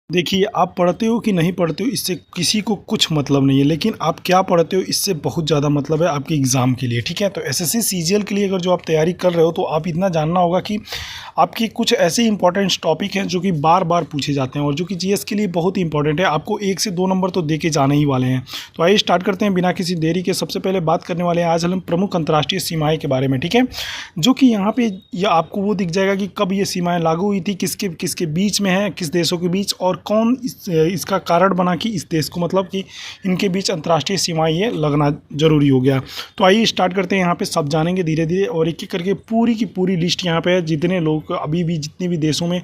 देखिए, आप पढ़ते हो कि नहीं पढ़ते हो इससे किसी को कुछ मतलब नहीं है, लेकिन आप क्या पढ़ते हो इससे बहुत ज़्यादा मतलब है आपके एग्ज़ाम के लिए। ठीक है, तो एसएससी सीजीएल के लिए अगर जो आप तैयारी कर रहे हो तो आप इतना जानना होगा कि आपकी कुछ ऐसे इंपॉर्टेंट टॉपिक हैं जो कि बार बार पूछे जाते हैं और जो कि जीएस के लिए बहुत ही इंपॉर्टेंट है। आपको 1 से 2 नंबर तो दे के जाने ही वाले हैं। तो आइए स्टार्ट करते हैं बिना किसी देरी के। सबसे पहले बात करने वाले हैं आज हम प्रमुख अंतर्राष्ट्रीय सीमाएँ के बारे में। ठीक है, जो कि यहाँ पे यह आपको वो दिख जाएगा कि कब ये सीमाएँ लागू हुई थी, किसके किसके बीच में है, किस देशों के बीच, और कौन इसका कारण बना कि इस देश को मतलब कि इनके बीच अंतर्राष्ट्रीय सीमाएं ये लगना जरूरी हो गया। तो आइए स्टार्ट करते हैं। यहाँ पे सब जानेंगे धीरे धीरे और एक एक करके पूरी की पूरी लिस्ट यहाँ पे है। जितने लोग अभी भी जितने भी देशों में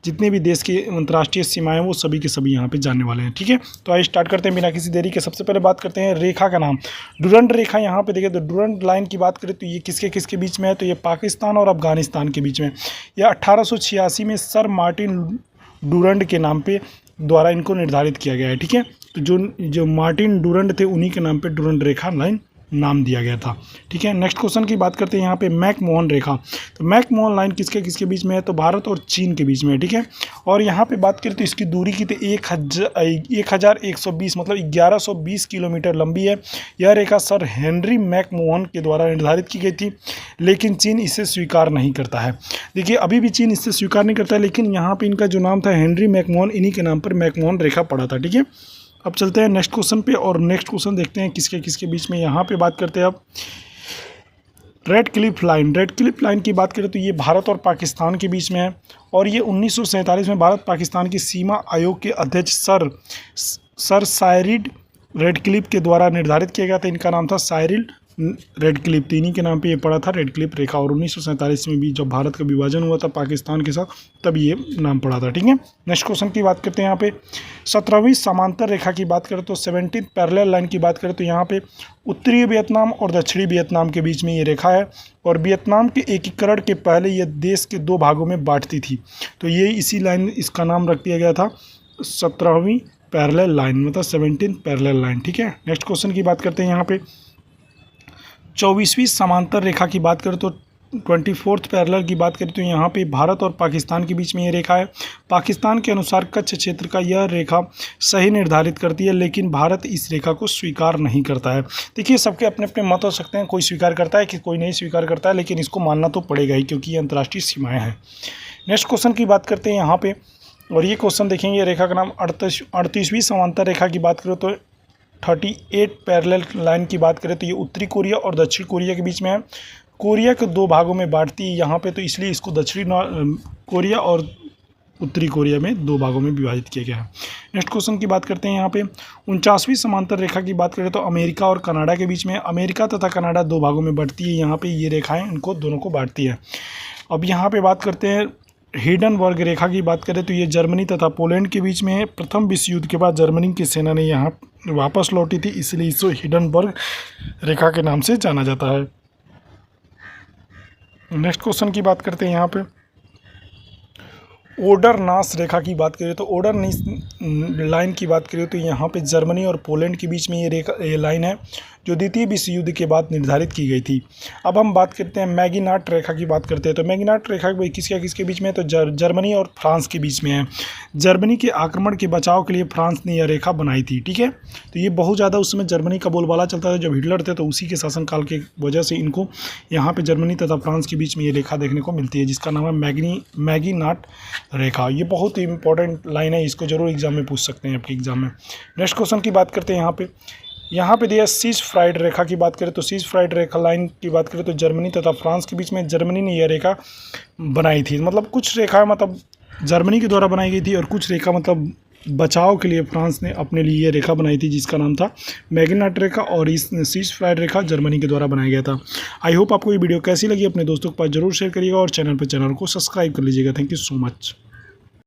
जितने भी देश की अंतर्राष्ट्रीय सीमाएं वो सभी के सभी यहाँ पे जानने वाले हैं। ठीक है, तो आइए स्टार्ट करते हैं बिना किसी देरी के। सबसे पहले बात करते हैं रेखा का नाम, डुरंड रेखा। यहाँ पे देखिए तो डुरंड लाइन की बात करें तो ये किसके किसके बीच में है, तो ये पाकिस्तान और अफगानिस्तान के बीच में। यह 1886 में सर मार्टिन डुरंड के नाम पे द्वारा इनको निर्धारित किया गया है। ठीक है, तो जो मार्टिन डुरंड थे उन्हीं के नाम पे डुरंड रेखा लाइन नाम दिया गया था। ठीक है, नेक्स्ट क्वेश्चन की बात करते हैं यहाँ पे मैकमोहन रेखा। तो मैकमोहन लाइन किसके किसके बीच में है, तो भारत और चीन के बीच में है। ठीक है, और यहाँ पे बात करें तो इसकी दूरी की तो 1120 मतलब 1120 किलोमीटर लंबी है। यह रेखा सर हेनरी मैकमोहन के द्वारा निर्धारित की गई थी, लेकिन चीन इसे स्वीकार नहीं करता है। देखिए अभी भी चीन इसे स्वीकार नहीं करता है, लेकिन यहाँ पे इनका जो नाम था हेनरी मैकमोहन, इन्हीं के नाम पर मैकमोहन रेखा पड़ा था। ठीक है, अब चलते हैं नेक्स्ट क्वेश्चन पे और नेक्स्ट क्वेश्चन देखते हैं किसके किसके बीच में। यहाँ पे बात करते हैं अब red Cliff line. Red Cliff line की बात करें तो ये भारत और पाकिस्तान के बीच में है और ये 1947 में भारत पाकिस्तान की सीमा आयोग के अध्यक्ष सर साइरिल रेडक्लिफ के द्वारा निर्धारित किया गया था। इनका नाम था साइरिल रेडक्लिफ, तो इन्हीं के नाम पे ये पड़ा था रेडक्लिफ रेखा। और 1947 में भी जब भारत का विभाजन हुआ था पाकिस्तान के साथ तब ये नाम पड़ा था। ठीक है, नेक्स्ट क्वेश्चन की बात करते हैं। यहाँ पे 17वीं समांतर रेखा की बात करें तो 17th पैरेलल लाइन की बात करें तो यहाँ पे उत्तरी वियतनाम और दक्षिणी वियतनाम के बीच में ये रेखा है और वियतनाम के एकीकरण के पहले ये देश के 2 भागों में बांटती थी, तो ये इसी लाइन इसका नाम रख दिया गया था 17वीं पैरेलल लाइन, मतलब 17th पैरेलल लाइन। ठीक है, नेक्स्ट क्वेश्चन की बात करते हैं। यहाँ पे 24वीं समांतर रेखा की बात करें तो 24th पैरेलल की बात करें तो यहाँ पे भारत और पाकिस्तान के बीच में ये रेखा है। पाकिस्तान के अनुसार कच्छ क्षेत्र का यह रेखा सही निर्धारित करती है, लेकिन भारत इस रेखा को स्वीकार नहीं करता है। देखिए सबके अपने अपने मत हो सकते हैं, कोई स्वीकार करता है कि कोई नहीं स्वीकार करता है, लेकिन इसको मानना तो पड़ेगा ही क्योंकि ये अंतर्राष्ट्रीय सीमाएँ हैं। नेक्स्ट क्वेश्चन की बात करते हैं यहाँ पे और ये क्वेश्चन देखेंगे रेखा का नाम 38वीं समांतर रेखा की बात करें तो 38 पैरेलल लाइन की बात करें तो ये उत्तरी कोरिया और दक्षिण कोरिया के बीच में है। कोरिया को 2 भागों में बांटती है यहाँ पे, तो इसलिए इसको दक्षिणी कोरिया और उत्तरी कोरिया में 2 भागों में विभाजित किया गया है। नेक्स्ट क्वेश्चन की बात करते हैं। यहाँ पे 49वीं समांतर रेखा की बात करें तो अमेरिका और कनाडा के बीच में। अमेरिका तथा कनाडा 2 भागों में बढ़ती है, यहाँ पे ये रेखाएं इनको दोनों को बांटती है। अब यहाँ पे बात करते हैं हिंडनबर्ग रेखा की बात करें तो ये जर्मनी तथा पोलैंड के बीच में है। प्रथम विश्व युद्ध के बाद जर्मनी की सेना ने यहाँ वापस लौटी थी, इसलिए इसे हिंडनबर्ग रेखा के नाम से जाना जाता है। नेक्स्ट क्वेश्चन की बात करते हैं। यहाँ पे ओडरनास रेखा की बात करें तो ओडरनास लाइन की बात करें तो यहाँ पे जर्मनी और पोलैंड के बीच में ये लाइन है जो द्वितीय विश्व युद्ध के बाद निर्धारित की गई थी। अब हम बात करते हैं मैगिनाट रेखा की बात करते हैं तो मैगिनाट रेखा किसके बीच में है, तो जर्मनी और फ्रांस के बीच में है। जर्मनी के आक्रमण के बचाव के लिए फ्रांस ने यह रेखा बनाई थी। ठीक है, तो ये बहुत ज़्यादा उस समय जर्मनी का बोलबाला चलता था जब हिटलर थे, तो उसी के शासनकाल के वजह से इनको यहाँ पर जर्मनी तथा फ्रांस के बीच में ये रेखा देखने को मिलती है जिसका नाम है मैगिनाट रेखा। ये बहुत ही इंपॉर्टेंट लाइन है, इसको जरूर एग्जाम में पूछ सकते हैं आपके एग्जाम में। नेक्स्ट क्वेश्चन की बात करते हैं। यहाँ पे दिया सीज फ्राइड रेखा की बात करें तो सीज फ्राइड रेखा लाइन की बात करें तो जर्मनी तथा फ्रांस के बीच में जर्मनी ने यह रेखा बनाई थी। मतलब कुछ रेखा मतलब जर्मनी के द्वारा बनाई गई थी और कुछ रेखा मतलब बचाव के लिए फ्रांस ने अपने लिए ये रेखा बनाई थी जिसका नाम था मैगिनाट रेखा, और इस सीज फ्राइड रेखा जर्मनी के द्वारा बनाया गया था। आई होप आपको ये वीडियो कैसी लगी, अपने दोस्तों के पास जरूर शेयर करिएगा और चैनल को सब्सक्राइब कर लीजिएगा। Thank you so much.